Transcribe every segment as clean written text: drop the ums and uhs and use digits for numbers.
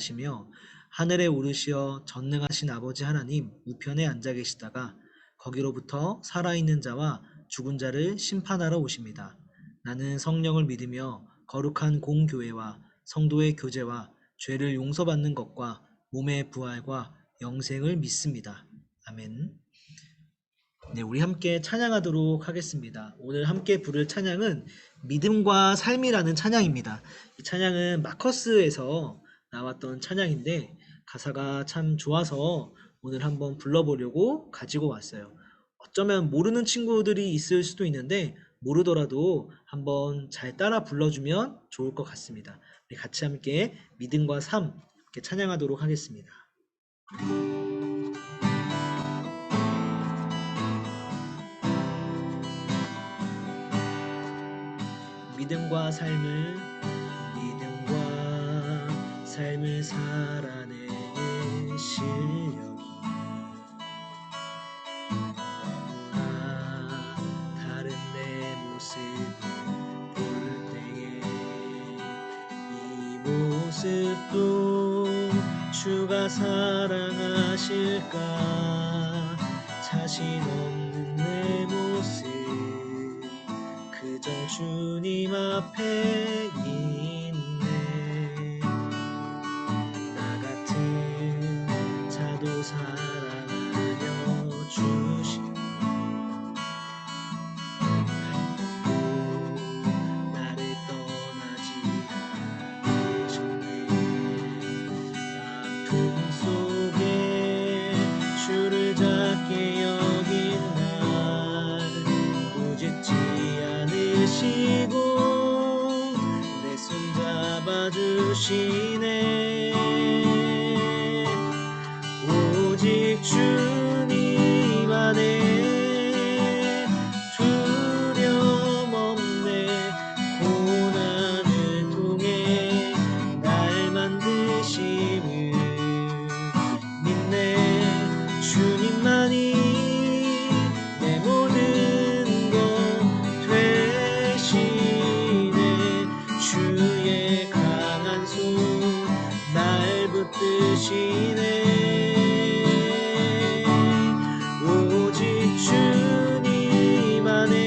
시며 하늘에 오르시어 전능하신 아버지 하나님 우편에 앉아 계시다가 거기로부터 살아있는 자와 죽은 자를 심판하러 오십니다. 나는 성령을 믿으며 거룩한 공교회와 성도의 교제와 죄를 용서받는 것과 몸의 부활과 영생을 믿습니다. 아멘. 네, 우리 함께 찬양하도록 하겠습니다. 오늘 함께 부를 찬양은 믿음과 삶이라는 찬양입니다. 이 찬양은 마커스에서 나왔던 찬양인데 가사가 참 좋아서 오늘 한번 불러보려고 가지고 왔어요. 어쩌면 모르는 친구들이 있을 수도 있는데 모르더라도 한번 잘 따라 불러주면 좋을 것 같습니다. 우리 같이 함께 믿음과 삶 이렇게 찬양하도록 하겠습니다. 믿음과 삶을 살아내는 실력이 너무나 다른 내 모습을 볼 때에 이 모습도 주가 사랑하실까 자신 없는 내 모습 그저 주님 앞에 있네. 나 같은 자도 사랑하여 주시고 나를 떠나지 않으셨네. 아픔 속에 주를 작게 여긴 날 꾸짖지 않으시고 내 손 잡아주시네. 오직 주님 안에 두려움 없네. 고난을 통해 날 만드심을 믿네. 주님만이 내 모든 것 되시네. 주의 강한 손 날 붙드시네. 오직 주님 안에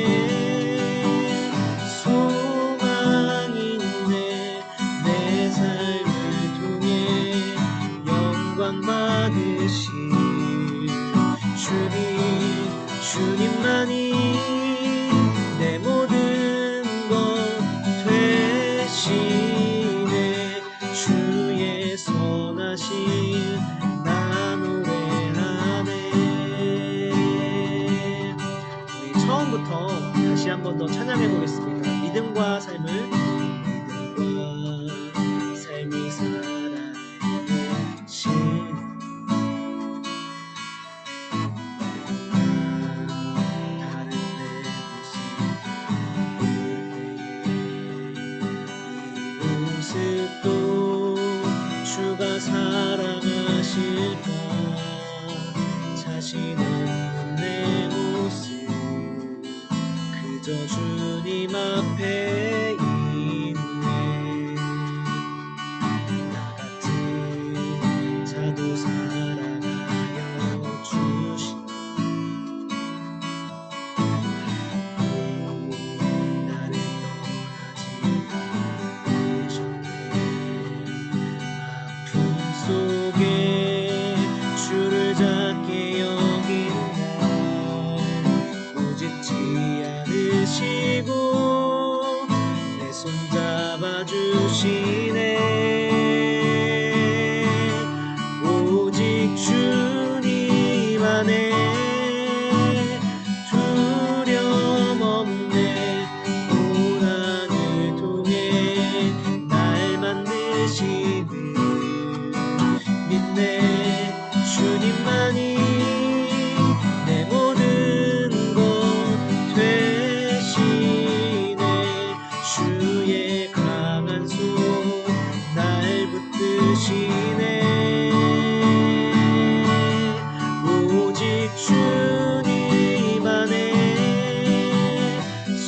소망이 있네. 내 삶을 통해 영광 받으실 주님만이 내 모든 것 되시네. 주의 선하심 나 노래하네. 우리 처음부터 다시 한 번 더 찬양해 보겠습니다. 믿음과 삶이 살아내신 다른 내 모습도 주가 사랑하실까 자신 없는 내 모습 그저 주님 앞에 있네. 나 같은 자도 사랑하여 주시고 나를 떠나지 않으셨네. 아픔 속에 주를 작게 여긴 날 꾸짖지 않으시고 내 손 잡아주시네. 오직 주님 안에 두려움 없네. 고난을 통해 날 만드심을 믿네. 주님만이 내 모든 것 되시네. 주의 강한 손 날 붙드시네. 오직 주님 안에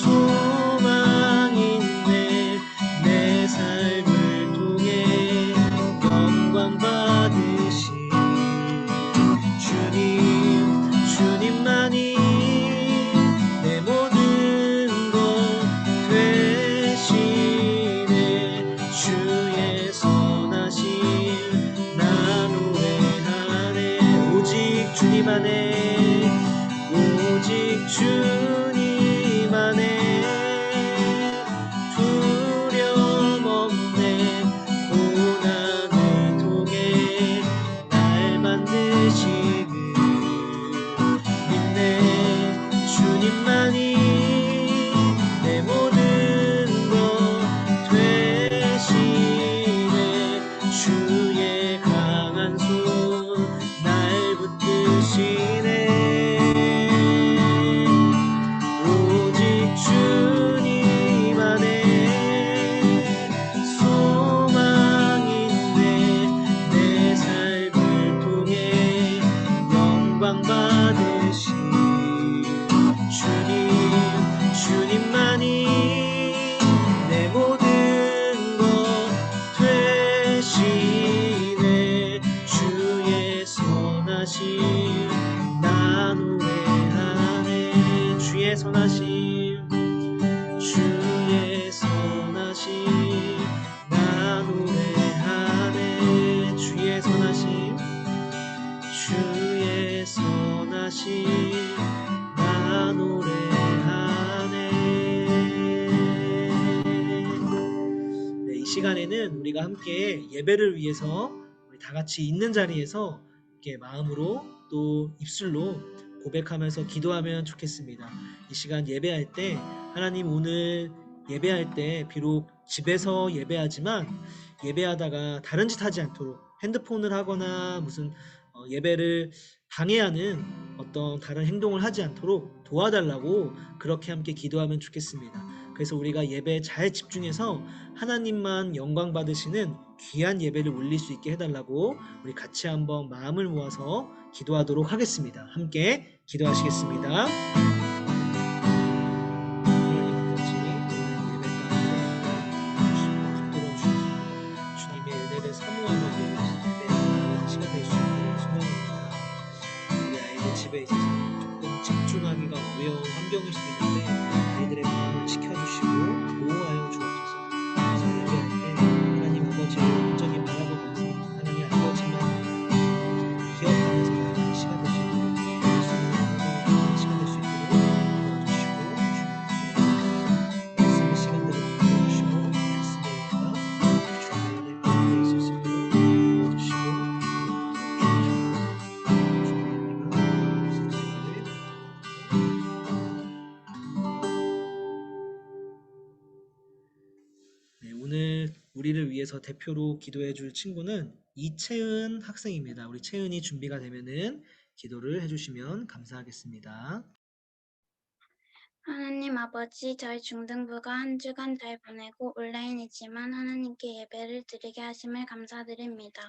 소망이 있네. 내 삶을 통해 영광 영광 받으신 주님, 주님만이 내 모든 것 되시네. 주의 선하심 나 노래하네. 오직 주님 안에, 오직 주님 안에 두려움 없네. 고난을 통해 날 만드시는 믿네. 주님만이 내 모든 것 되시네. 주의 강한 손 날 붙드시네. 오직 주님 안에 소망 있네. 내 삶을 통해 영광 받으신 주님, 주님만이 내 모든 것 되시네. 주의 선하심 나 노래하네. 주의 선하심, 주의 선하심 나 노래하네. 주의 선하심, 주의 선하심 나 노래하네. 네, 이 시간에는 우리가 함께 예배를 위해서 우리 다 같이 있는 자리에서 이렇게 마음으로 또 입술로 고백하면서 기도하면 좋겠습니다. 이 시간 예배할 때 하나님, 오늘 예배할 때 비록 집에서 예배하지만 예배하다가 다른 짓 하지 않도록 핸드폰을 하거나 무슨 예배를 방해하는 어떤 다른 행동을 하지 않도록 도와달라고 그렇게 함께 기도하면 좋겠습니다. 그래서 우리가 예배에 잘 집중해서 하나님만 영광 받으시는 귀한 예배를 올릴 수 있게 해달라고 우리 같이 한번 마음을 모아서 기도하도록 하겠습니다. 함께 기도하시겠습니다. 하나님 아버지, 오늘 예배 가운데 붙들어 주셔서 주님의 은혜를 사모하며 예배하는 시간 될 수 있도록 소원합니다. 우리 아이들 집에 있어서 조금 집중하기가 어려운 환경일 수도 있는데 아이들의 마음을 지켜주시고 보호하여 주옵소서. 그래서 예배할 때 하나님 아버지를 온전히 바라보면서 하나님 아버지만 기억하면서 나아가는 시간 될 수 있도록 예수님을 기도하는 시간 될 수 있도록 도와주시고 말씀의 시간들을 보여주시고 말씀을 읽다 주님의 은혜 가운데 있을 수 있도록 도와주시고 네, 오늘 우리를 위해서 대표로 기도해 줄 친구는 이채은 학생입니다. 우리 채은이 준비가 되면은 기도를 해주시면 감사하겠습니다. 하나님 아버지, 저희 중등부가 한 주간 잘 보내고 온라인이지만 하나님께 예배를 드리게 하심을 감사드립니다.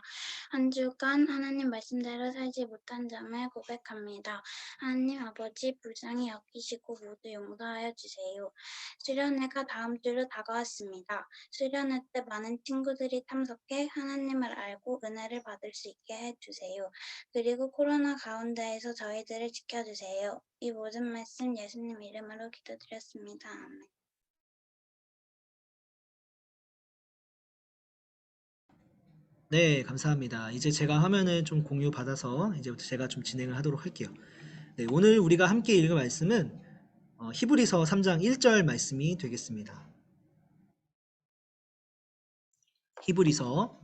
한 주간 하나님 말씀대로 살지 못한 점을 고백합니다. 하나님 아버지, 불쌍히 여기시고 모두 용서하여 주세요. 수련회가 다음 주로 다가왔습니다. 수련회 때 많은 친구들이 참석해 하나님을 알고 은혜를 받을 수 있게 해주세요. 그리고 코로나 가운데에서 저희들을 지켜주세요. 이 모든 말씀 예수님 이름으로 기도드렸습니다. 아멘. 네, 감사합니다. 이제 제가 화면을 좀 공유 받아서 이제부터 제가 좀 진행을 하도록 할게요. 네, 오늘 우리가 함께 읽을 말씀은 히브리서 3장 1절 말씀이 되겠습니다. 히브리서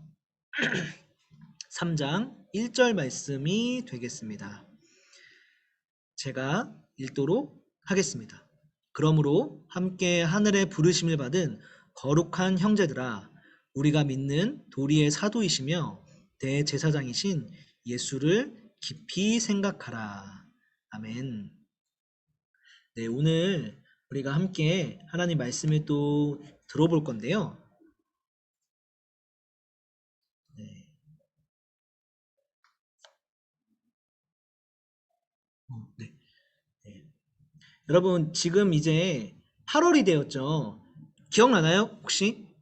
3장 1절 말씀이 되겠습니다. 제가 읽도록 하겠습니다. 그러므로 함께 하늘의 부르심을 받은 거룩한 형제들아, 우리가 믿는 도리의 사도이시며 대제사장이신 예수를 깊이 생각하라. 아멘. 네, 오늘 우리가 함께 하나님 말씀을 또 들어볼 건데요. 네, 네, 네. 여러분, 지금 이제 8월이 되었죠. 기억나나요? 혹시?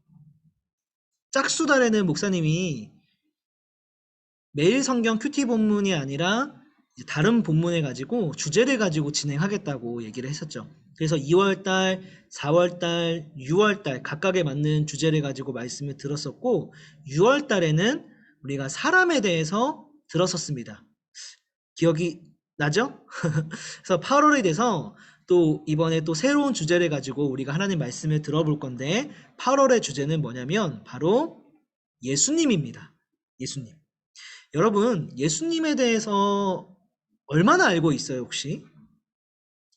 짝수달에는 목사님이 매일 성경 큐티 본문이 아니라 이제 다른 본문을 가지고 주제를 가지고 진행하겠다고 얘기를 했었죠. 그래서 2월달, 4월달, 6월달 각각에 맞는 주제를 가지고 말씀을 들었었고 6월달에는 우리가 사람에 대해서 들었었습니다. 기억이 나죠? 그래서 8월에 대해서 또 이번에 또 새로운 주제를 가지고 우리가 하나님 말씀을 들어볼 건데 8월의 주제는 뭐냐면 바로 예수님입니다. 예수님. 여러분, 예수님에 대해서 얼마나 알고 있어요, 혹시?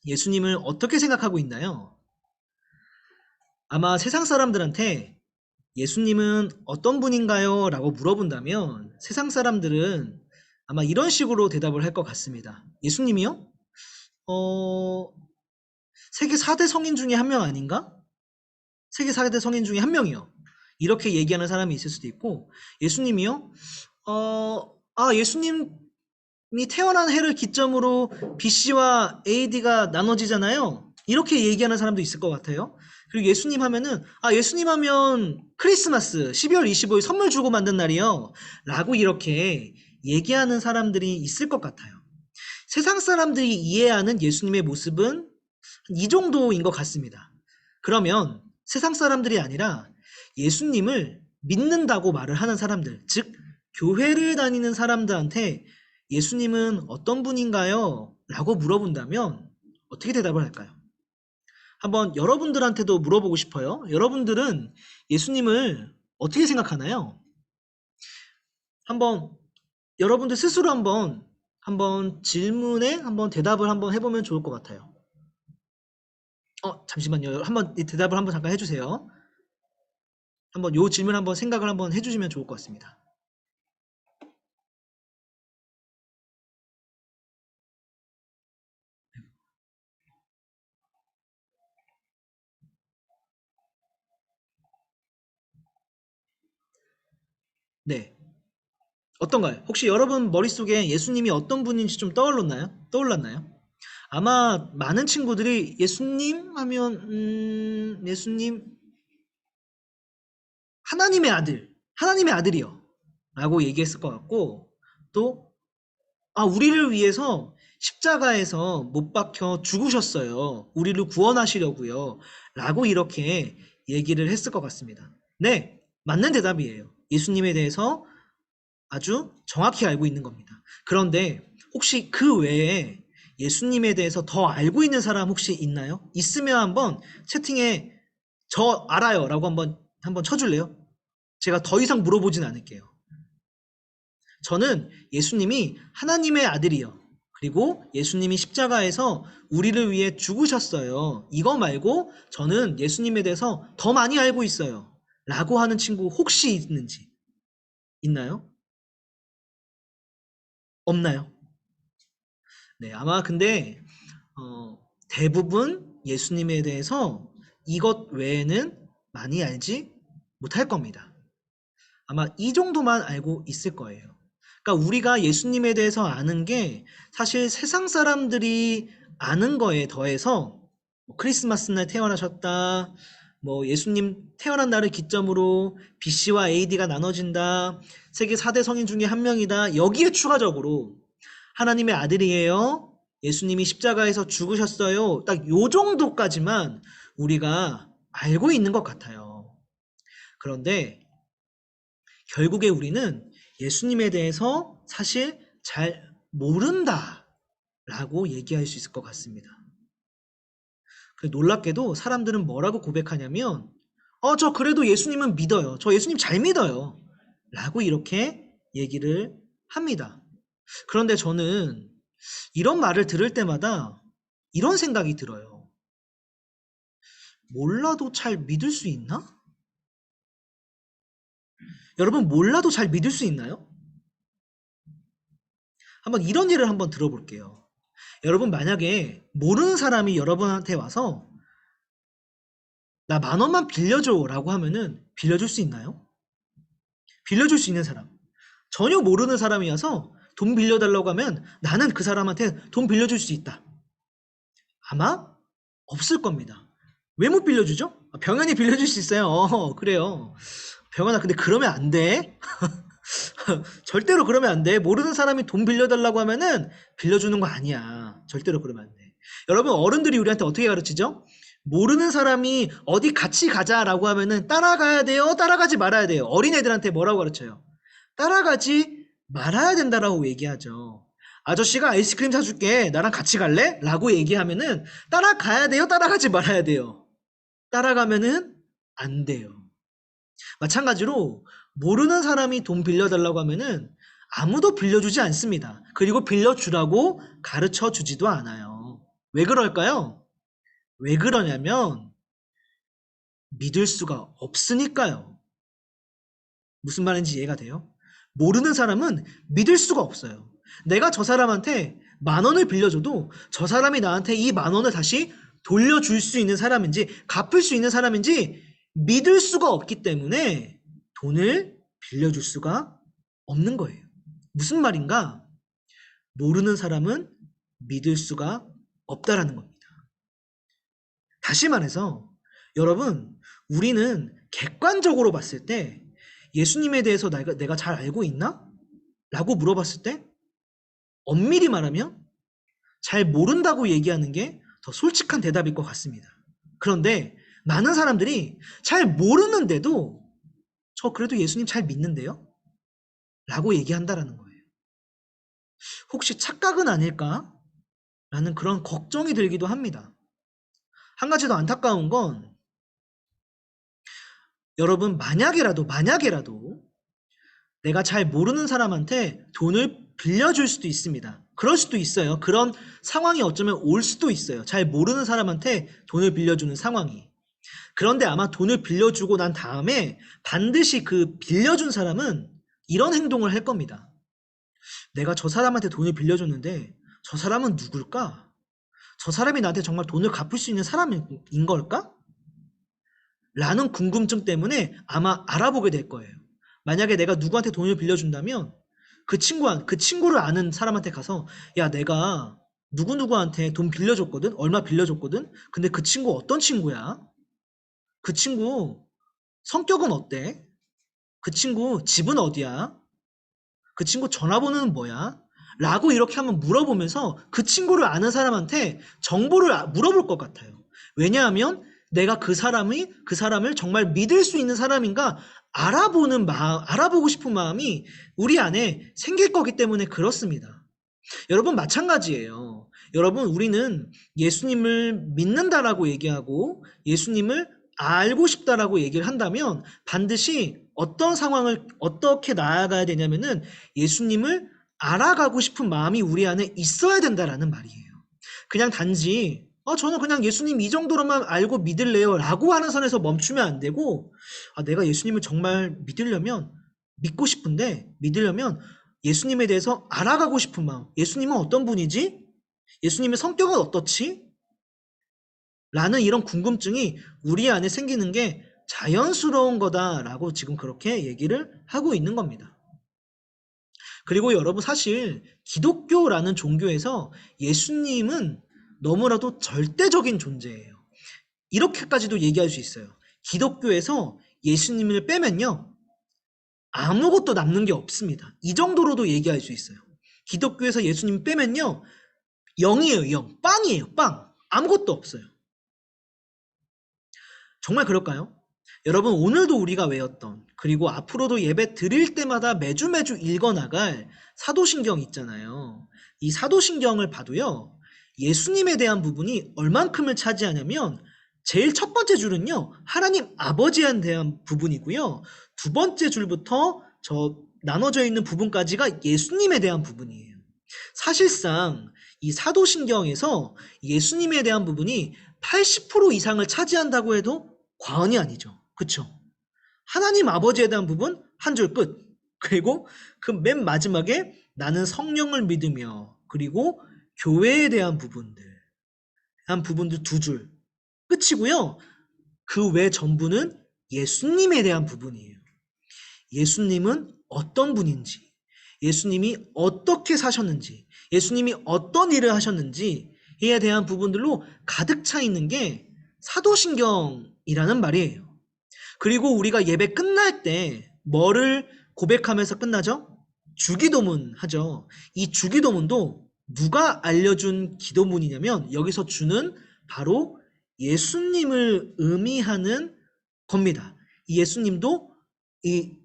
예수님을 어떻게 생각하고 있나요? 아마 세상 사람들한테 예수님은 어떤 분인가요? 라고 물어본다면 세상 사람들은 아마 이런 식으로 대답을 할 것 같습니다. 예수님이요? 어, 세계 4대 성인 중에 한 명 아닌가? 세계 4대 성인 중에 한 명이요. 이렇게 얘기하는 사람이 있을 수도 있고, 예수님이요? 예수님이 태어난 해를 기점으로 BC와 AD가 나눠지잖아요. 이렇게 얘기하는 사람도 있을 것 같아요. 그리고 예수님 하면은, 예수님 하면 크리스마스 12월 25일 선물 주고 만든 날이요. 라고 이렇게 얘기하는 사람들이 있을 것 같아요. 세상 사람들이 이해하는 예수님의 모습은 이 정도인 것 같습니다. 그러면 세상 사람들이 아니라 예수님을 믿는다고 말을 하는 사람들, 즉 교회를 다니는 사람들한테 예수님은 어떤 분인가요? 라고 물어본다면 어떻게 대답을 할까요? 한번 여러분들한테도 물어보고 싶어요. 여러분들은 예수님을 어떻게 생각하나요? 한번 여러분들 스스로 한번 질문에 한번 대답을 한번 해보면 좋을 것 같아요. 잠시만요. 한번 이 대답을 한번 잠깐 해주세요. 한번 요 질문 한번 생각을 한번 해주시면 좋을 것 같습니다. 네. 어떤가요? 혹시 여러분 머릿속에 예수님이 어떤 분인지 좀 떠올랐나요? 아마 많은 친구들이 예수님 하면, 예수님, 하나님의 아들이요. 라고 얘기했을 것 같고, 또, 우리를 위해서 십자가에서 못 박혀 죽으셨어요. 우리를 구원하시려고요. 라고 이렇게 얘기를 했을 것 같습니다. 네, 맞는 대답이에요. 예수님에 대해서 아주 정확히 알고 있는 겁니다. 그런데 혹시 그 외에 예수님에 대해서 더 알고 있는 사람 혹시 있나요? 있으면 한번 채팅에 저 알아요 라고 한번 쳐줄래요? 제가 더 이상 물어보진 않을게요. 저는 예수님이 하나님의 아들이요. 그리고 예수님이 십자가에서 우리를 위해 죽으셨어요. 이거 말고 저는 예수님에 대해서 더 많이 알고 있어요. 라고 하는 친구 혹시 있나요? 없나요? 네, 아마 근데 대부분 예수님에 대해서 이것 외에는 많이 알지 못할 겁니다. 아마 이 정도만 알고 있을 거예요. 그러니까 우리가 예수님에 대해서 아는 게 사실 세상 사람들이 아는 거에 더해서 뭐 크리스마스 날 태어나셨다, 뭐 예수님 태어난 날을 기점으로 BC와 AD가 나눠진다, 세계 4대 성인 중에 한 명이다, 여기에 추가적으로 하나님의 아들이에요. 예수님이 십자가에서 죽으셨어요. 딱 요 정도까지만 우리가 알고 있는 것 같아요. 그런데 결국에 우리는 예수님에 대해서 사실 잘 모른다 라고 얘기할 수 있을 것 같습니다. 놀랍게도 사람들은 뭐라고 고백하냐면 저 그래도 예수님은 믿어요. 저 예수님 잘 믿어요. 라고 이렇게 얘기를 합니다. 그런데 저는 이런 말을 들을 때마다 이런 생각이 들어요. 몰라도 잘 믿을 수 있나? 여러분, 몰라도 잘 믿을 수 있나요? 한번 이런 예를 한번 들어볼게요. 여러분, 만약에 모르는 사람이 여러분한테 와서 나 10,000원만 빌려줘 라고 하면은 빌려줄 수 있나요? 빌려줄 수 있는 사람. 전혀 모르는 사람이 와서 돈 빌려달라고 하면 나는 그 사람한테 돈 빌려줄 수 있다. 아마 없을 겁니다. 왜 못 빌려주죠? 병현이 빌려줄 수 있어요. 그래요. 병현아, 근데 그러면 안 돼. 절대로 그러면 안 돼. 모르는 사람이 돈 빌려달라고 하면은 빌려주는 거 아니야. 절대로 그러면 안 돼. 여러분, 어른들이 우리한테 어떻게 가르치죠? 모르는 사람이 어디 같이 가자라고 하면은 따라가야 돼요? 따라가지 말아야 돼요? 어린애들한테 뭐라고 가르쳐요? 따라가지 말아야 된다라고 얘기하죠. 아저씨가 아이스크림 사줄게. 나랑 같이 갈래? 라고 얘기하면은 따라가야 돼요? 따라가지 말아야 돼요? 따라가면은 안 돼요. 마찬가지로 모르는 사람이 돈 빌려달라고 하면은 아무도 빌려주지 않습니다. 그리고 빌려주라고 가르쳐 주지도 않아요. 왜 그럴까요? 왜 그러냐면 믿을 수가 없으니까요. 무슨 말인지 이해가 돼요? 모르는 사람은 믿을 수가 없어요. 내가 저 사람한테 10,000원을 빌려줘도 저 사람이 나한테 이 10,000원을 다시 돌려줄 수 있는 사람인지 갚을 수 있는 사람인지 믿을 수가 없기 때문에 돈을 빌려줄 수가 없는 거예요. 무슨 말인가? 모르는 사람은 믿을 수가 없다라는 겁니다. 다시 말해서 여러분, 우리는 객관적으로 봤을 때 예수님에 대해서 내가 잘 알고 있나? 라고 물어봤을 때 엄밀히 말하면 잘 모른다고 얘기하는 게 더 솔직한 대답일 것 같습니다. 그런데 많은 사람들이 잘 모르는데도 저 그래도 예수님 잘 믿는데요? 라고 얘기한다라는 거예요. 혹시 착각은 아닐까? 라는 그런 걱정이 들기도 합니다. 한 가지 더 안타까운 건 여러분 만약에라도 내가 잘 모르는 사람한테 돈을 빌려줄 수도 있습니다. 그럴 수도 있어요. 그런 상황이 어쩌면 올 수도 있어요. 잘 모르는 사람한테 돈을 빌려주는 상황이. 그런데 아마 돈을 빌려주고 난 다음에 반드시 그 빌려준 사람은 이런 행동을 할 겁니다. 내가 저 사람한테 돈을 빌려줬는데 저 사람은 누굴까? 저 사람이 나한테 정말 돈을 갚을 수 있는 사람인 걸까? 라는 궁금증 때문에 아마 알아보게 될 거예요. 만약에 내가 누구한테 돈을 빌려준다면 그 친구를 아는 사람한테 가서 야, 내가 누구누구한테 돈 빌려줬거든? 얼마 빌려줬거든? 근데 그 친구 어떤 친구야? 그 친구 성격은 어때? 그 친구 집은 어디야? 그 친구 전화번호는 뭐야? 라고 이렇게 한번 물어보면서 그 친구를 아는 사람한테 정보를 물어볼 것 같아요. 왜냐하면 내가 그 사람을 정말 믿을 수 있는 사람인가 알아보고 싶은 마음이 우리 안에 생길 거기 때문에 그렇습니다. 여러분, 마찬가지예요. 여러분, 우리는 예수님을 믿는다라고 얘기하고 예수님을 알고 싶다라고 얘기를 한다면 반드시 어떤 상황을 어떻게 나아가야 되냐면은 예수님을 알아가고 싶은 마음이 우리 안에 있어야 된다라는 말이에요. 그냥 단지 저는 그냥 예수님 이 정도로만 알고 믿을래요 라고 하는 선에서 멈추면 안 되고 내가 예수님을 정말 믿고 싶은데 믿으려면 예수님에 대해서 알아가고 싶은 마음. 예수님은 어떤 분이지? 예수님의 성격은 어떻지? 라는 이런 궁금증이 우리 안에 생기는 게 자연스러운 거다라고 지금 그렇게 얘기를 하고 있는 겁니다. 그리고 여러분, 사실 기독교라는 종교에서 예수님은 너무나도 절대적인 존재예요. 이렇게까지도 얘기할 수 있어요. 기독교에서 예수님을 빼면요, 아무것도 남는 게 없습니다. 이 정도로도 얘기할 수 있어요. 기독교에서 예수님 빼면요, 0이에요, 0. 빵이에요, 빵. 아무것도 없어요. 정말 그럴까요? 여러분, 오늘도 우리가 외웠던, 그리고 앞으로도 예배 드릴 때마다 매주 읽어나갈 사도신경 있잖아요. 이 사도신경을 봐도요, 예수님에 대한 부분이 얼만큼을 차지하냐면 제일 첫 번째 줄은요, 하나님 아버지에 대한 부분이고요. 두 번째 줄부터 저 나눠져 있는 부분까지가 예수님에 대한 부분이에요. 사실상 이 사도신경에서 예수님에 대한 부분이 80% 이상을 차지한다고 해도 과언이 아니죠. 그쵸? 하나님 아버지에 대한 부분 한 줄 끝. 그리고 그 맨 마지막에 나는 성령을 믿으며 그리고 교회에 대한 부분들 두 줄 끝이고요. 그 외 전부는 예수님에 대한 부분이에요. 예수님은 어떤 분인지, 예수님이 어떻게 사셨는지, 예수님이 어떤 일을 하셨는지에 대한 부분들로 가득 차 있는 게 사도신경이라는 말이에요. 그리고 우리가 예배 끝날 때 뭐를 고백하면서 끝나죠? 주기도문 하죠. 이 주기도문도 누가 알려준 기도문이냐면 여기서 주는 바로 예수님을 의미하는 겁니다. 이 예수님도 이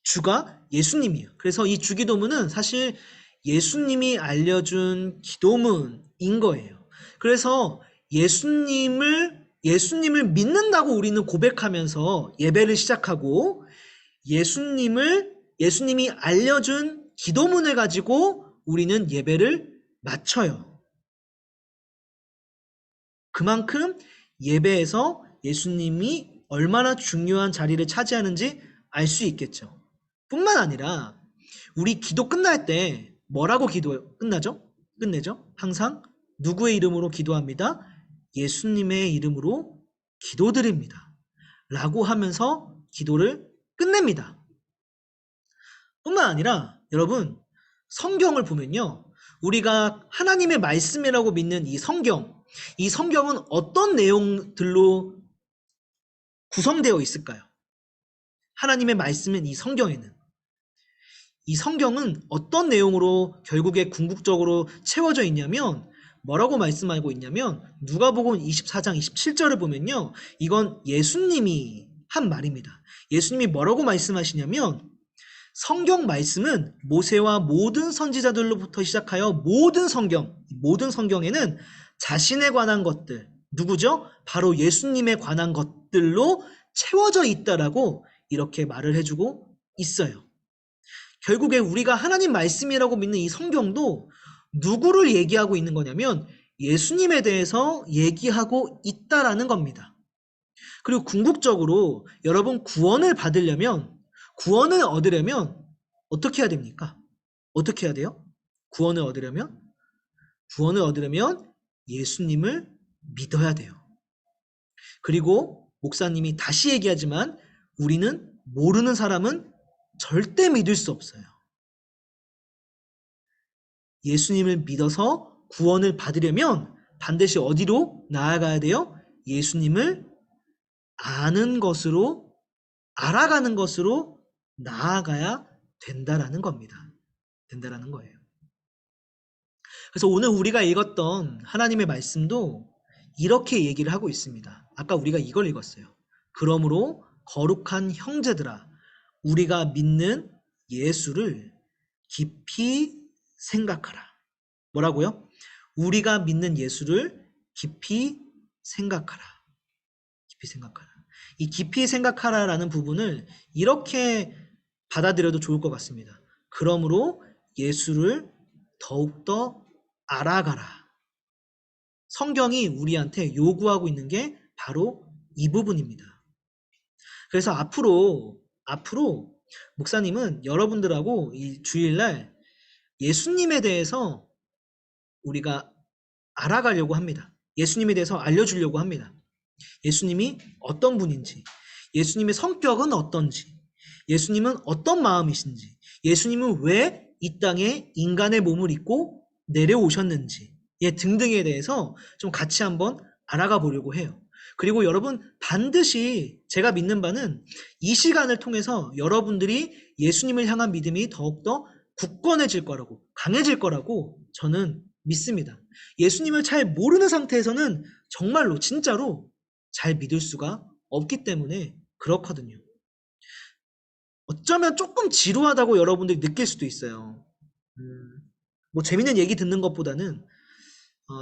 주가 예수님이에요. 그래서 이 주기도문은 사실 예수님이 알려준 기도문인 거예요. 그래서 예수님을 믿는다고 우리는 고백하면서 예배를 시작하고 예수님이 알려준 기도문을 가지고 우리는 예배를 마쳐요. 그만큼 예배에서 예수님이 얼마나 중요한 자리를 차지하는지 알 수 있겠죠. 뿐만 아니라 우리 기도 끝날 때 뭐라고 끝내죠? 항상 누구의 이름으로 기도합니다. 예수님의 이름으로 기도드립니다. 라고 하면서 기도를 끝냅니다. 뿐만 아니라 여러분 성경을 보면요. 우리가 하나님의 말씀이라고 믿는 이 성경은 어떤 내용들로 구성되어 있을까요? 하나님의 말씀은 이 성경은 어떤 내용으로 결국에 궁극적으로 채워져 있냐면 뭐라고 말씀하고 있냐면 누가복음 24장 27절을 보면요. 이건 예수님이 한 말입니다. 예수님이 뭐라고 말씀하시냐면 성경 말씀은 모세와 모든 선지자들로부터 시작하여 모든 성경에는 자신에 관한 것들, 누구죠? 바로 예수님에 관한 것들로 채워져 있다라고 이렇게 말을 해주고 있어요. 결국에 우리가 하나님 말씀이라고 믿는 이 성경도 누구를 얘기하고 있는 거냐면 예수님에 대해서 얘기하고 있다라는 겁니다. 그리고 궁극적으로 여러분 구원을 얻으려면 어떻게 해야 됩니까? 어떻게 해야 돼요? 구원을 얻으려면 예수님을 믿어야 돼요. 그리고 목사님이 다시 얘기하지만 우리는 모르는 사람은 절대 믿을 수 없어요. 예수님을 믿어서 구원을 받으려면 반드시 어디로 나아가야 돼요? 예수님을 알아가는 것으로 나아가야 된다라는 겁니다. 된다라는 거예요. 그래서 오늘 우리가 읽었던 하나님의 말씀도 이렇게 얘기를 하고 있습니다. 아까 우리가 이걸 읽었어요. 그러므로 거룩한 형제들아, 우리가 믿는 예수를 깊이 생각하라. 뭐라고요? 우리가 믿는 예수를 깊이 생각하라. 깊이 생각하라. 이 깊이 생각하라라는 부분을 이렇게 받아들여도 좋을 것 같습니다. 그러므로 예수를 더욱더 알아가라. 성경이 우리한테 요구하고 있는 게 바로 이 부분입니다. 그래서 앞으로 목사님은 여러분들하고 이 주일날 예수님에 대해서 우리가 알아가려고 합니다. 예수님에 대해서 알려주려고 합니다. 예수님이 어떤 분인지, 예수님의 성격은 어떤지, 예수님은 어떤 마음이신지, 예수님은 왜 이 땅에 인간의 몸을 입고 내려오셨는지 등등에 대해서 좀 같이 한번 알아가 보려고 해요. 그리고 여러분 반드시 제가 믿는 바는 이 시간을 통해서 여러분들이 예수님을 향한 믿음이 더욱더 굳건해질 거라고, 강해질 거라고 저는 믿습니다. 예수님을 잘 모르는 상태에서는 정말로 진짜로 잘 믿을 수가 없기 때문에 그렇거든요. 어쩌면 조금 지루하다고 여러분들이 느낄 수도 있어요. 뭐 재밌는 얘기 듣는 것보다는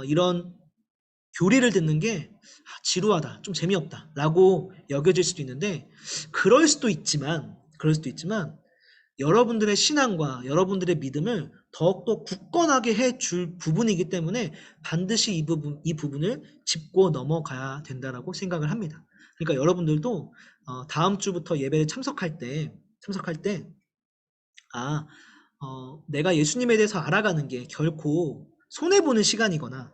이런 교리를 듣는 게 지루하다, 좀 재미없다 라고 여겨질 수도 있는데 그럴 수도 있지만 여러분들의 신앙과 여러분들의 믿음을 더욱더 굳건하게 해줄 부분이기 때문에 반드시 이 부분을 짚고 넘어가야 된다라고 생각을 합니다. 그러니까 여러분들도 다음 주부터 예배를 참석할 때 내가 예수님에 대해서 알아가는 게 결코 손해보는 시간이거나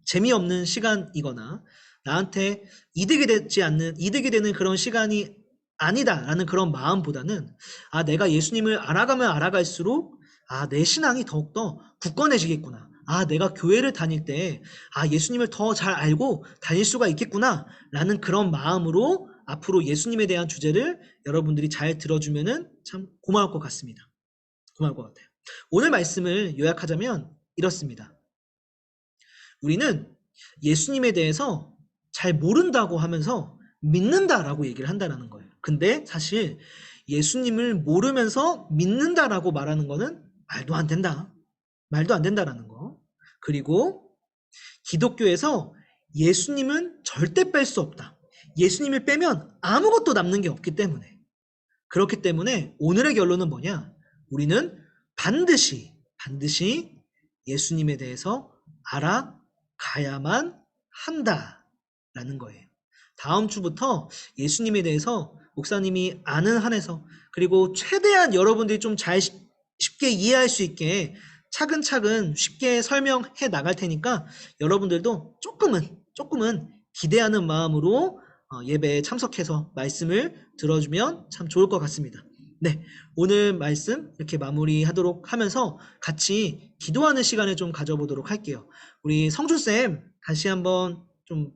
재미없는 시간이거나 나한테 이득이 되는 그런 시간이 아니다라는 그런 마음보다는 내가 예수님을 알아가면 알아갈수록 내 신앙이 더욱더 굳건해지겠구나. 내가 교회를 다닐 때 예수님을 더 잘 알고 다닐 수가 있겠구나 라는 그런 마음으로 앞으로 예수님에 대한 주제를 여러분들이 잘 들어주면은 참 고마울 것 같습니다. 고마울 것 같아요. 오늘 말씀을 요약하자면 이렇습니다. 우리는 예수님에 대해서 잘 모른다고 하면서 믿는다라고 얘기를 한다는 거예요. 근데 사실 예수님을 모르면서 믿는다라고 말하는 거는 말도 안 된다. 말도 안 된다라는 거. 그리고 기독교에서 예수님은 절대 뺄 수 없다. 예수님을 빼면 아무것도 남는 게 없기 때문에. 그렇기 때문에 오늘의 결론은 뭐냐? 우리는 반드시 예수님에 대해서 알아가야만 한다라는 거예요. 다음 주부터 예수님에 대해서 목사님이 아는 한에서 그리고 최대한 여러분들이 좀 잘 쉽게 이해할 수 있게 차근차근 쉽게 설명해 나갈 테니까 여러분들도 조금은 기대하는 마음으로 예배에 참석해서 말씀을 들어주면 참 좋을 것 같습니다. 네, 오늘 말씀 이렇게 마무리하도록 하면서 같이 기도하는 시간을 좀 가져보도록 할게요. 우리 성준쌤 다시 한번 좀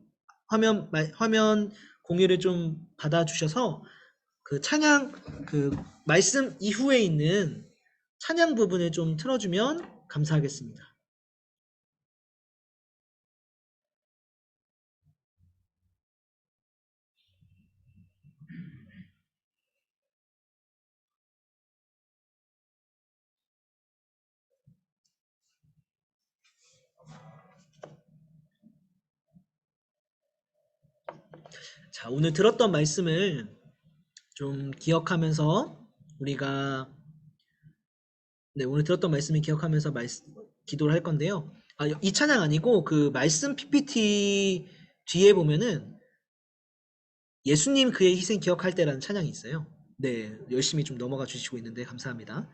화면 공유를 좀 받아주셔서 그 찬양 그 말씀 이후에 있는 찬양 부분을 좀 틀어주면 감사하겠습니다. 자, 오늘 들었던 말씀을 좀 기억하면서 우리가 오늘 들었던 말씀을 기억하면서 기도를 할 건데요. 이 찬양 아니고 그 말씀 PPT 뒤에 보면은 예수님 그의 희생 기억할 때라는 찬양이 있어요. 네, 열심히 좀 넘어가 주시고 있는데 감사합니다.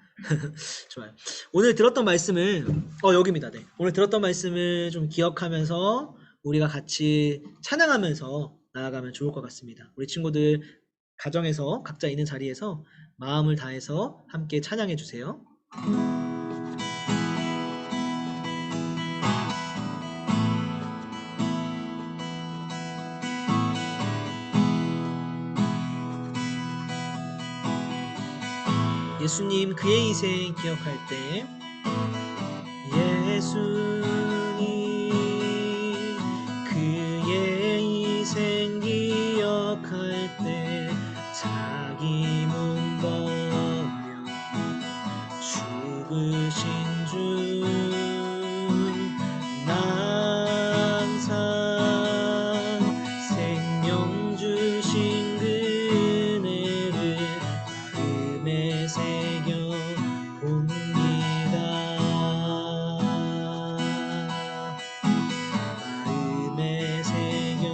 좋아요. 오늘 들었던 말씀을 여기입니다. 네. 오늘 들었던 말씀을 좀 기억하면서 우리가 같이 찬양하면서 나아가면 좋을 것 같습니다. 우리 친구들 가정에서 각자 있는 자리에서 마음을 다해서 함께 찬양해 주세요. 예수님 그의 희생 기억할 때 예수님 그의 희생 기억할 때 자기 몸 버려 죽으신 주 항상 생명 주신 그네를 마음에 새겨 봅니다. 마음에 새겨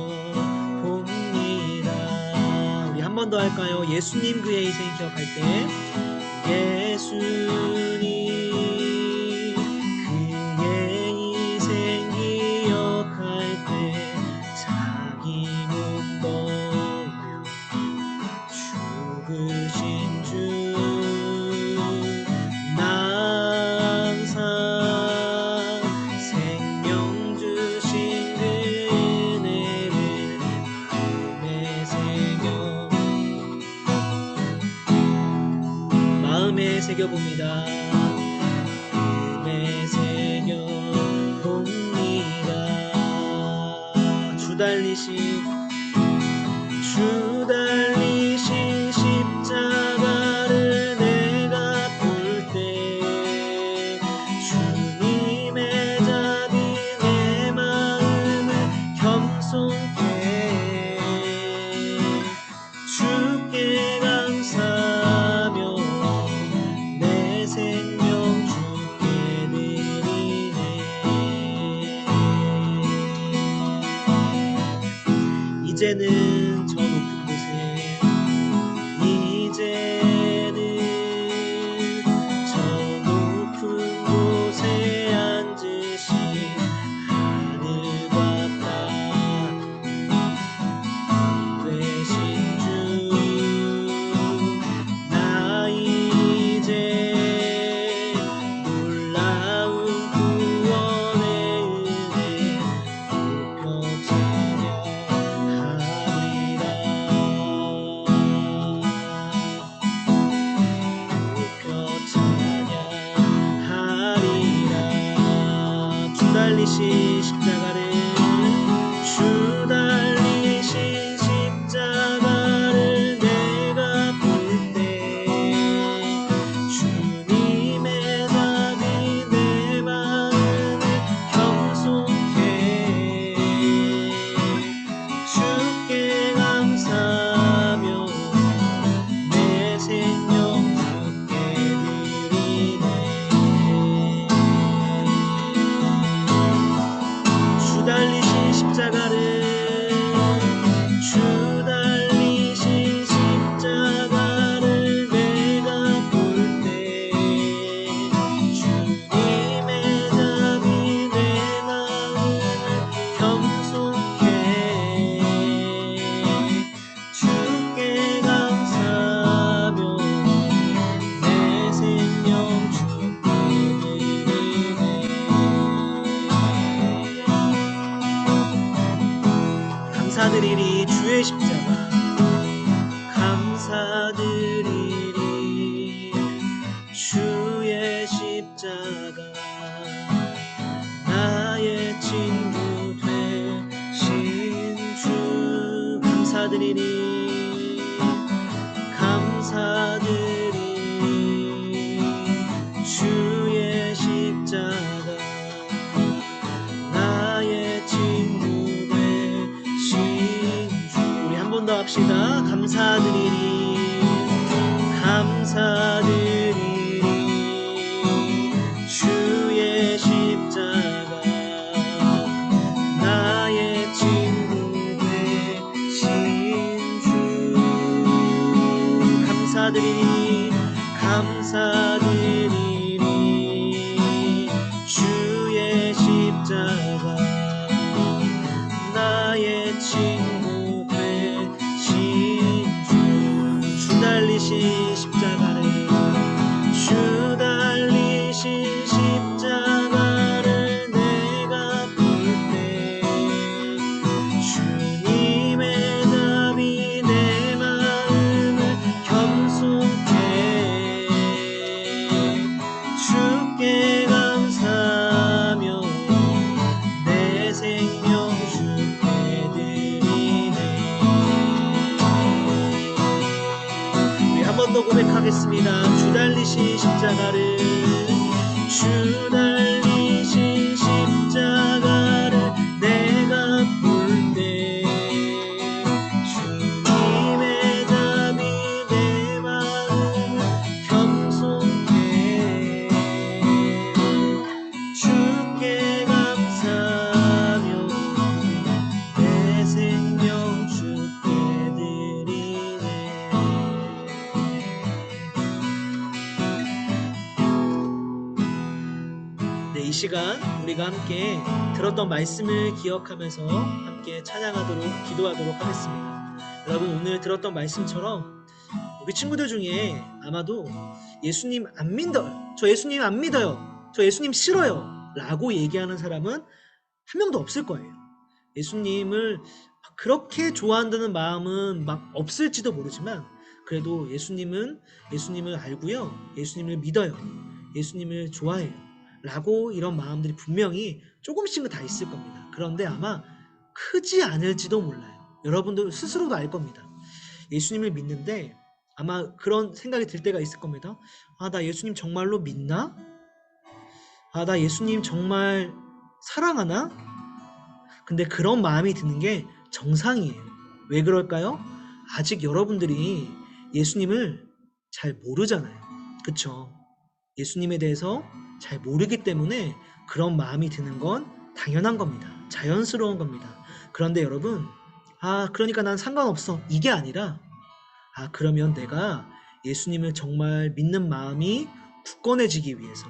봅니다. 우리 한 번 더 할까요? 예수님 그의 희생 기억할 때 예수님 그의 희생 기억할 때 자기 몸 버려 죽으신 주 항상 생명 주신 그네를 마음에 새겨봅니다. 마음에 새겨봅니다. 주 달리신 십자가를 내가 볼 때 주님의 자비 내 마음을 겸손케 주께 감사하며 내 생명 주께 드리네. 이제는 저 높은 곳에 앉으신 하늘과 땅 되신 주 나 이제 놀라운 구원의 은혜 높여 찬양하리. 달리신 십자가를 주 달리신 십자가를 내가 볼 때 주님의 답이 내 마음을 겸손케 주께 감사하며 내 생명 주께 드리네. 주 달리신 십자가를 주 달리신 십자가를 내가 볼 때 주님의 답이 내 마음을 겸손케 주께 감사하며 내 생명 주께 드리네. 감사드리리 주의 십자가 감사드리리 주의 십자가 나의 친구 되신 주 감사드리리 감사드리리 주의 십자가 나의 친구 되신 주. 우리 한 번 더 합시다. 감사드리리 감사드리리 주의 십자가 나의 친구 되신 주. 감사드리리 감사드리리 주의 십자가 나의 친구 되신 주. 주 달리신 십자가를 주 달리신 십자가를 내가 볼 때 주님의 답이 내 마음을 겸손케 주께 감사하며 내 생명 주께 드리네. 우리 한 번 더 고백하겠습니다. 주 달리신 십자가를 주 달리신 십자가를 내가 볼 때 주님의 답이 내 마음을 겸손케 주께 감사하며 내 생명 주께 드리네. 네, 이 시간 우리가 함께 들었던 말씀을 기억하면서 함께 찬양하도록 기도하도록 하겠습니다. 여러분, 오늘 들었던 말씀처럼 우리 친구들 중에 아마도 예수님 안 믿어요, 저 예수님 안 믿어요, 저 예수님 싫어요 라고 얘기하는 사람은 한 명도 없을 거예요. 예수님을 그렇게 좋아한다는 마음은 막 없을지도 모르지만 그래도 예수님을 알고요, 예수님을 믿어요, 예수님을 좋아해요 라고 이런 마음들이 분명히 조금씩은 다 있을 겁니다. 그런데 아마 크지 않을지도 몰라요. 여러분들 스스로도 알 겁니다. 예수님을 믿는데 아마 그런 생각이 들 때가 있을 겁니다. 아, 나 예수님 정말로 믿나? 아, 나 예수님 정말 사랑하나? 근데 그런 마음이 드는 게 정상이에요. 왜 그럴까요? 아직 여러분들이 예수님을 잘 모르잖아요. 그쵸? 예수님에 대해서 잘 모르기 때문에 그런 마음이 드는 건 당연한 겁니다. 자연스러운 겁니다. 그런데 여러분, 그러니까 난 상관없어, 이게 아니라 그러면 내가 예수님을 정말 믿는 마음이 굳건해지기 위해서,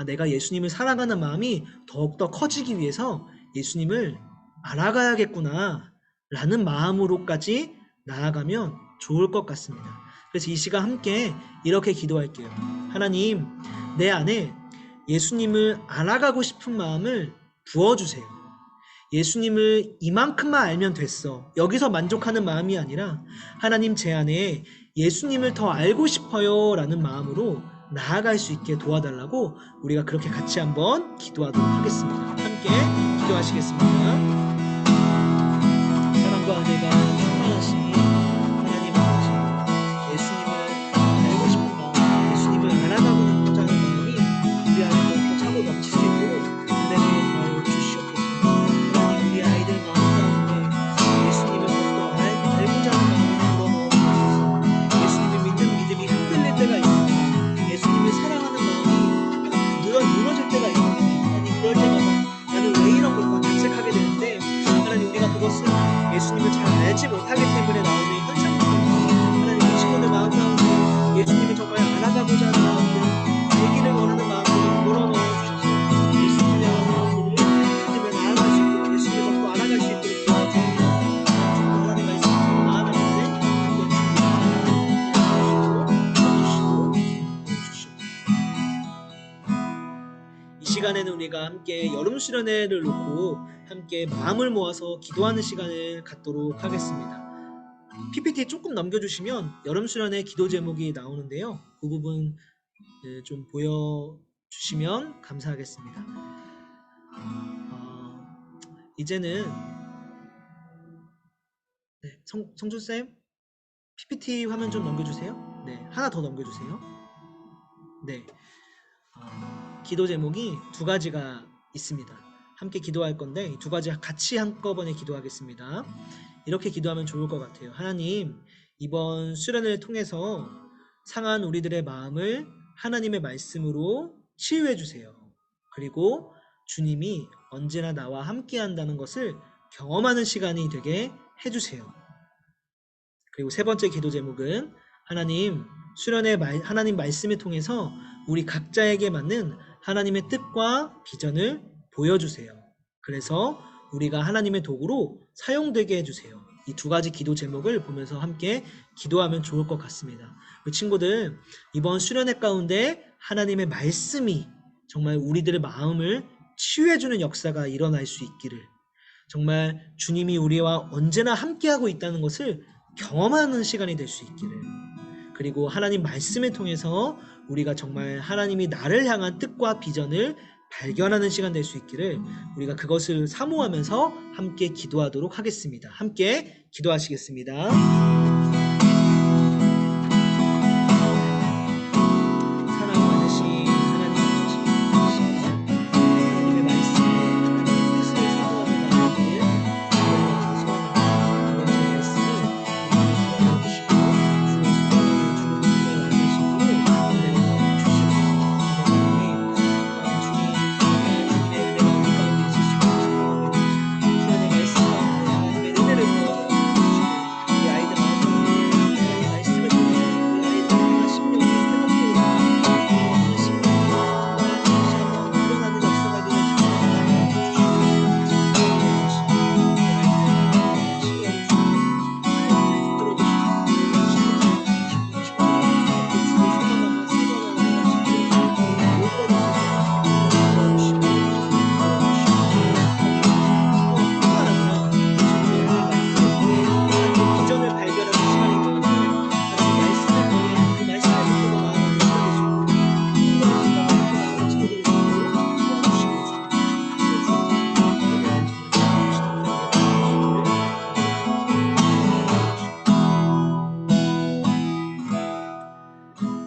내가 예수님을 사랑하는 마음이 더욱더 커지기 위해서 예수님을 알아가야겠구나 라는 마음으로까지 나아가면 좋을 것 같습니다. 그래서 이 시간 함께 이렇게 기도할게요. 하나님, 내 안에 예수님을 알아가고 싶은 마음을 부어주세요. 예수님을 이만큼만 알면 됐어, 여기서 만족하는 마음이 아니라 하나님, 제 안에 예수님을 더 알고 싶어요 라는 마음으로 나아갈 수 있게 도와달라고 우리가 그렇게 같이 한번 기도하도록 하겠습니다. 함께 기도하시겠습니다. 사랑과 은혜가 충만하신 하나님 아버지, 예수님을 알고 싶은 마음, 예수님을 알아가고자 하는 마음이 우리 안에 더 차고 넘칠 수 있도록 은혜를 더하여 주시옵소서. 하나님, 우리 아이들 마음 가운데 예수님을 더욱더 알고자 하는 마음을 불어넣어 주셔서 예수님을 믿는 믿음이 흔들릴 때가 있습니다. 예수님을 사랑하는 마음이 무너질 때가 있습니다. 하나님, 그럴 때마다 나는 왜 이런 걸까 자책하게 되는데, 하나님, 우리가 그것은 예수님을 잘 알지 못하기 때문에 나오는 현상입니다. 하나님, 이 친구들 마음 가운데 예수님을 정말 알아가고자 하는 마음들, 알기를 원하는 마음들을 불어넣어 주셔서 예수님의 마음들을 믿음을 나아갈 수 있도록, 예수님을 더욱더 알아갈 수 있도록 도와주옵소서. 하나님 말씀을 나아가는데 한번 주시옵소서. 이 시간에는 우리가 함께 여름 수련회를 놓고 함께 마음을 모아서 기도하는 시간을 갖도록 하겠습니다. PPT 조금 넘겨주시면 여름 수련회 기도 제목이 나오는데요. 그 부분 좀 보여주시면 감사하겠습니다. 이제는 성준쌤 PPT 화면 좀 넘겨주세요. 네, 하나 더 넘겨주세요. 네, 기도 제목이 두 가지가 있습니다. 함께 기도할 건데 이 두 가지 같이 한꺼번에 기도하겠습니다. 이렇게 기도하면 좋을 것 같아요. 하나님, 이번 수련을 통해서 상한 우리들의 마음을 하나님의 말씀으로 치유해 주세요. 그리고 주님이 언제나 나와 함께 한다는 것을 경험하는 시간이 되게 해주세요. 그리고 세 번째 기도 제목은 하나님, 수련의 하나님 말씀을 통해서 우리 각자에게 맞는 하나님의 뜻과 비전을 보여주세요. 그래서 우리가 하나님의 도구로 사용되게 해주세요. 이 두 가지 기도 제목을 보면서 함께 기도하면 좋을 것 같습니다. 우리 친구들, 이번 수련회 가운데 하나님의 말씀이 정말 우리들의 마음을 치유해주는 역사가 일어날 수 있기를, 정말 주님이 우리와 언제나 함께하고 있다는 것을 경험하는 시간이 될 수 있기를, 그리고 하나님 말씀을 통해서 우리가 정말 하나님이 나를 향한 뜻과 비전을 발견하는 시간 될 수 있기를, 우리가 그것을 사모하면서 함께 기도하도록 하겠습니다. 함께 기도하시겠습니다. 사랑 많으신 하나님 아버지, 하나님의 말씀을, 하나님의 뜻을 사모하며 나가길 소원합니다. 이번 주 말씀을 주시고 주의 소원하는 주의 뜻을 알려주시고 은혜를 주시고 주님의 은혜가 우리 가운데 있을 수 있도록 하나님의 말씀 가운데 하나님의 은혜를 부어주시고 우리 아이들 마음 가운데 하나님의 말씀을 통해 우리 아이들 마음과 심령이 회복되고 하는 심령이 정말 다시 한번 일어나는 역사가 일어나시고 비전을 발견하는 시간이 되었는데 하나님 말씀을 통해 그 말씀을 듣고 마음을 연결해주고 친구들이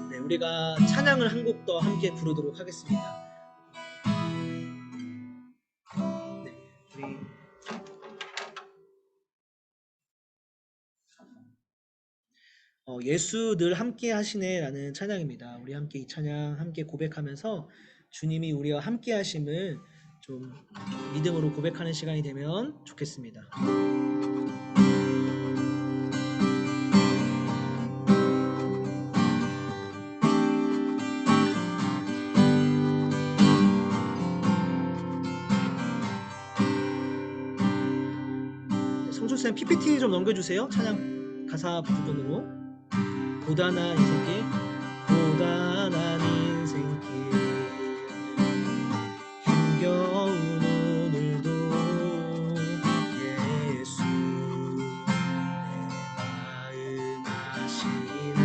네, 우리가 찬양을 한 곡 더 함께 부르도록 하겠습니다. 네, 예수 늘 함께 하시네 라는 찬양입니다. 우리 함께 이 찬양 함께 고백하면서 주님이 우리와 함께 하심을 좀 믿음으로 고백하는 시간이 되면 좋겠습니다. 성준쌤 PPT 좀 넘겨주세요. 찬양 가사 부분으로. 고단한 인생길, 고단한 인생길, 힘겨운 오늘도 예수 내 마음 아시네.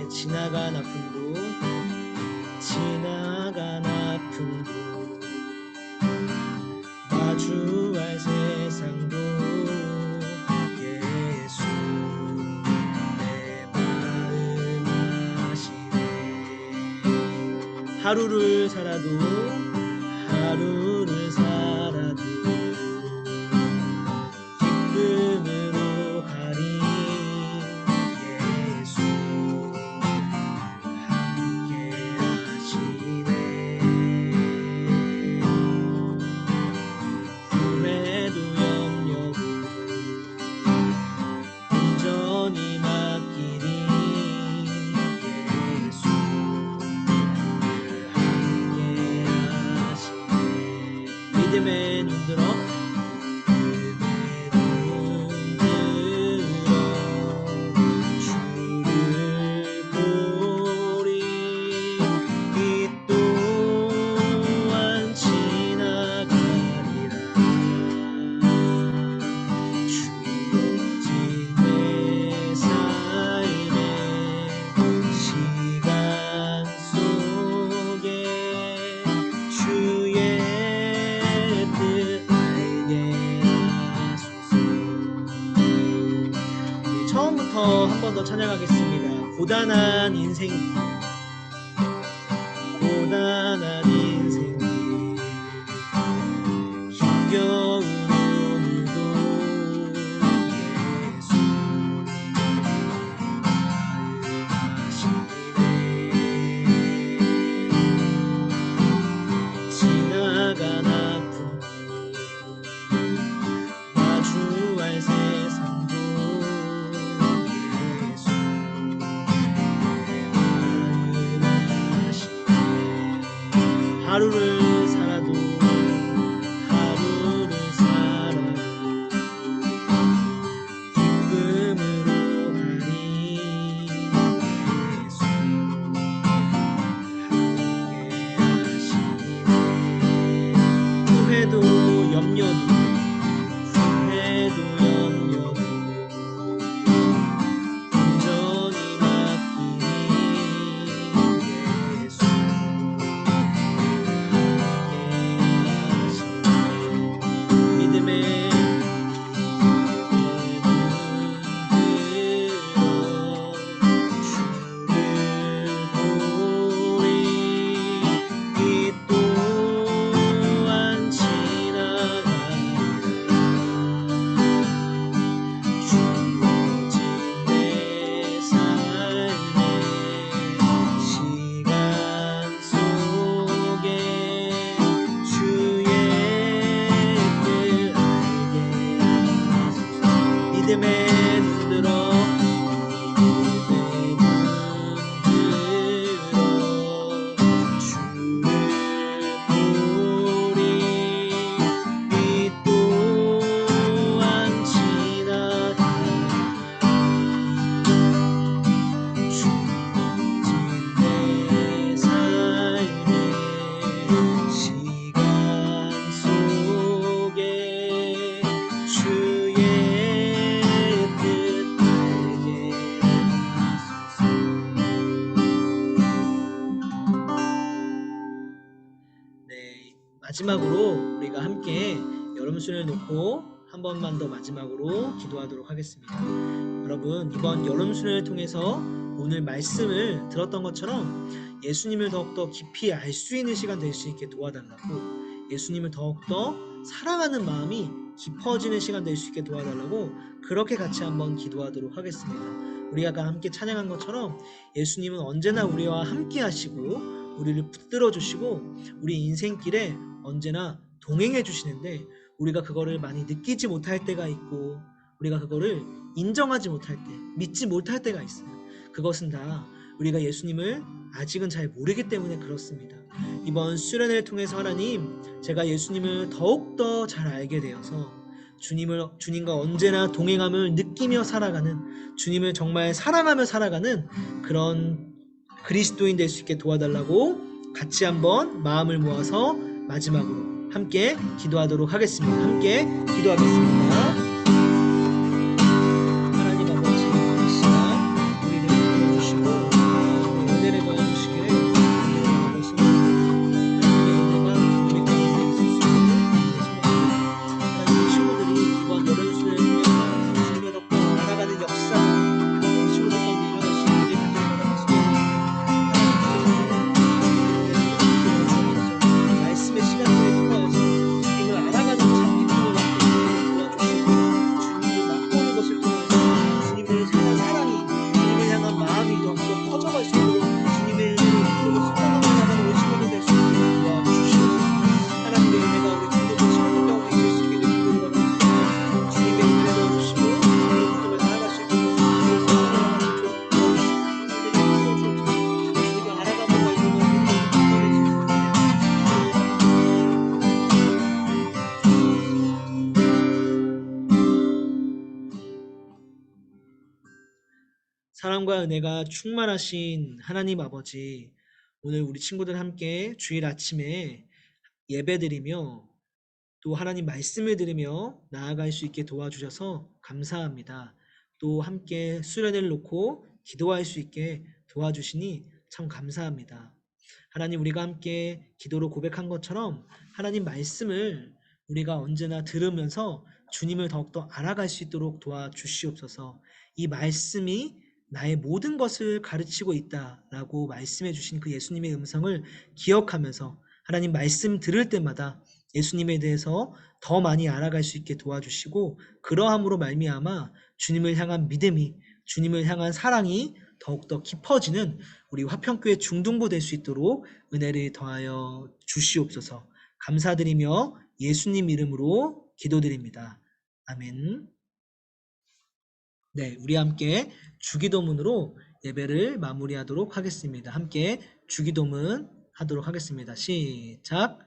지나간 아픔도 하루를 살아도 하루를 살아도 기쁨으로 가리 예수 함께 하시네. 꿈에도 염려도 온전히 맡기리 예수 함께 하시네. 믿음의 눈들어 주를 보리. 이 또한 지나가리라. 주어진 내 삶의 시간 속에 주의 뜻 알게 하소서. 처음부터 한 번 더 찬양하겠습니다. 고단한 인생, 고단한 인생길 힘겨운 오늘도 예수 마음하시네. 지나간 아픔 마주할 세상도 예수 마음하시네. 하루를 살아도 하루를 살아도 기쁨으로 가리 예수 함께 하시네. 후회도 염려도 후회도 염려도 온전히 맡기니 예수 믿음의 주를 보리. 이 또한 지나가리라. 주어진 내 삶의 시간 속에 주의 뜻 알게 하소서. 믿음의 눈들어 주를 보리. 이 또한 지나가리라. 주어진 내 삶의 시간 속에 주의 뜻 알게 하소서. 네, 마지막으로 우리가 함께 여름순을 놓고 한 번만 더 마지막으로 기도하도록 하겠습니다. 여러분, 이번 여름순을 통해서 오늘 말씀을 들었던 것처럼 예수님을 더욱더 깊이 알 수 있는 시간 될 수 있게 도와달라고, 예수님을 더욱더 사랑하는 마음이 깊어지는 시간 될 수 있게 도와달라고 그렇게 같이 한번 기도하도록 하겠습니다. 우리가 아까 함께 찬양한 것처럼 예수님은 언제나 우리와 함께 하시고 우리를 붙들어 주시고 우리 인생길에 언제나 동행해 주시는데, 우리가 그거를 많이 느끼지 못할 때가 있고 우리가 그거를 인정하지 못할 때, 믿지 못할 때가 있어요. 그것은 다 우리가 예수님을 아직은 잘 모르기 때문에 그렇습니다. 이번 수련회를 통해서 하나님, 제가 예수님을 더욱더 잘 알게 되어서 주님과 언제나 동행함을 느끼며 살아가는, 주님을 정말 사랑하며 살아가는 그런 그리스도인 될 수 있게 도와달라고 같이 한번 마음을 모아서 마지막으로 함께 기도하도록 하겠습니다. 함께 기도하겠습니다. 하나님 아버지, 이 시간 우리를 불러주시고 은혜를 더해주시기를 간절히 소망합니다. 하나님의 은혜가 우리 가운데 있을 수 있는 소망합니다. 하나님, 친구들이 이번 여름수련을 통해서 주님의 덕과 나아가는 역사, 친구들 가운데 일어날 수 있게 간절히 바라겠습니다. 하나님, 사랑과 은혜가 충만하신 하나님 아버지, 오늘 우리 친구들 함께 주일 아침에 예배드리며 또 하나님 말씀을 들으며 나아갈 수 있게 도와주셔서 감사합니다. 또 함께 수련회를 놓고 기도할 수 있게 도와주시니 참 감사합니다. 하나님, 우리가 함께 기도로 고백한 것처럼 하나님 말씀을 우리가 언제나 들으면서 주님을 더욱더 알아갈 수 있도록 도와주시옵소서. 이 말씀이 나의 모든 것을 가르치고 있다라고 말씀해 주신 그 예수님의 음성을 기억하면서 하나님 말씀 들을 때마다 예수님에 대해서 더 많이 알아갈 수 있게 도와주시고, 그러함으로 말미암아 주님을 향한 믿음이, 주님을 향한 사랑이 더욱더 깊어지는 우리 화평교회 중등부 될 수 있도록 은혜를 더하여 주시옵소서. 감사드리며 예수님 이름으로 기도드립니다. 아멘. 네, 우리 함께 주기도문으로 예배를 마무리하도록 하겠습니다. 함께 주기도문 하도록 하겠습니다. 시작.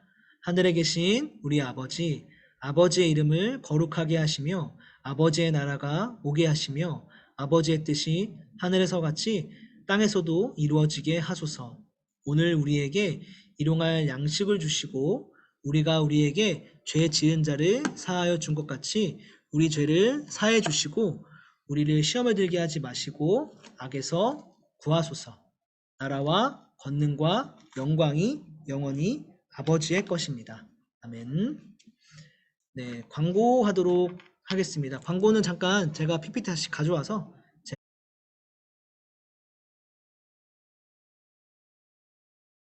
하늘에 계신 우리 아버지, 아버지의 이름을 거룩하게 하시며 아버지의 나라가 오게 하시며 아버지의 뜻이 하늘에서 같이 땅에서도 이루어지게 하소서. 오늘 우리에게 일용할 양식을 주시고 우리가 우리에게 죄 지은 자를 사하여 준 것 같이 우리 죄를 사해 주시고 우리를 시험에 들게 하지 마시고 악에서 구하소서. 나라와 권능과 영광이 영원히 아버지의 것입니다. 아멘. 네, 광고하도록 하겠습니다. 광고는 잠깐 제가 PPT 다시 가져와서